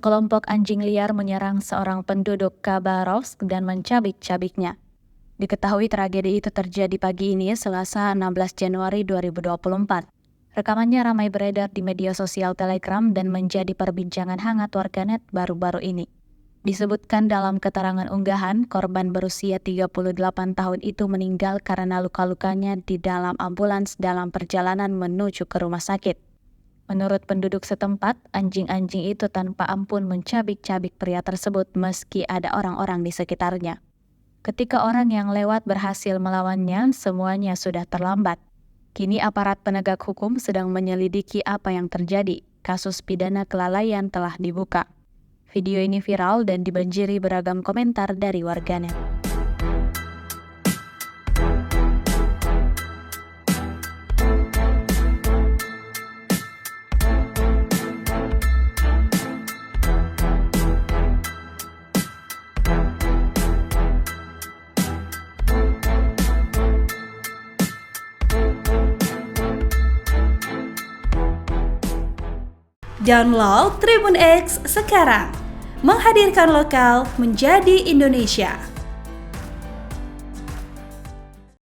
Sekelompok anjing liar menyerang seorang penduduk Khabarovsk dan mencabik-cabiknya. Diketahui tragedi itu terjadi pagi ini, Selasa 16 Januari 2024. Rekamannya ramai beredar di media sosial Telegram dan menjadi perbincangan hangat warganet baru-baru ini. Disebutkan dalam keterangan unggahan, korban berusia 38 tahun itu meninggal karena luka-lukanya di dalam ambulans dalam perjalanan menuju ke rumah sakit. Menurut penduduk setempat, anjing-anjing itu tanpa ampun mencabik-cabik pria tersebut meski ada orang-orang di sekitarnya. Ketika orang yang lewat berhasil melawannya, semuanya sudah terlambat. Kini aparat penegak hukum sedang menyelidiki apa yang terjadi. Kasus pidana kelalaian telah dibuka. Video ini viral dan dibanjiri beragam komentar dari warganet. Download Tribun X sekarang, menghadirkan lokal menjadi Indonesia.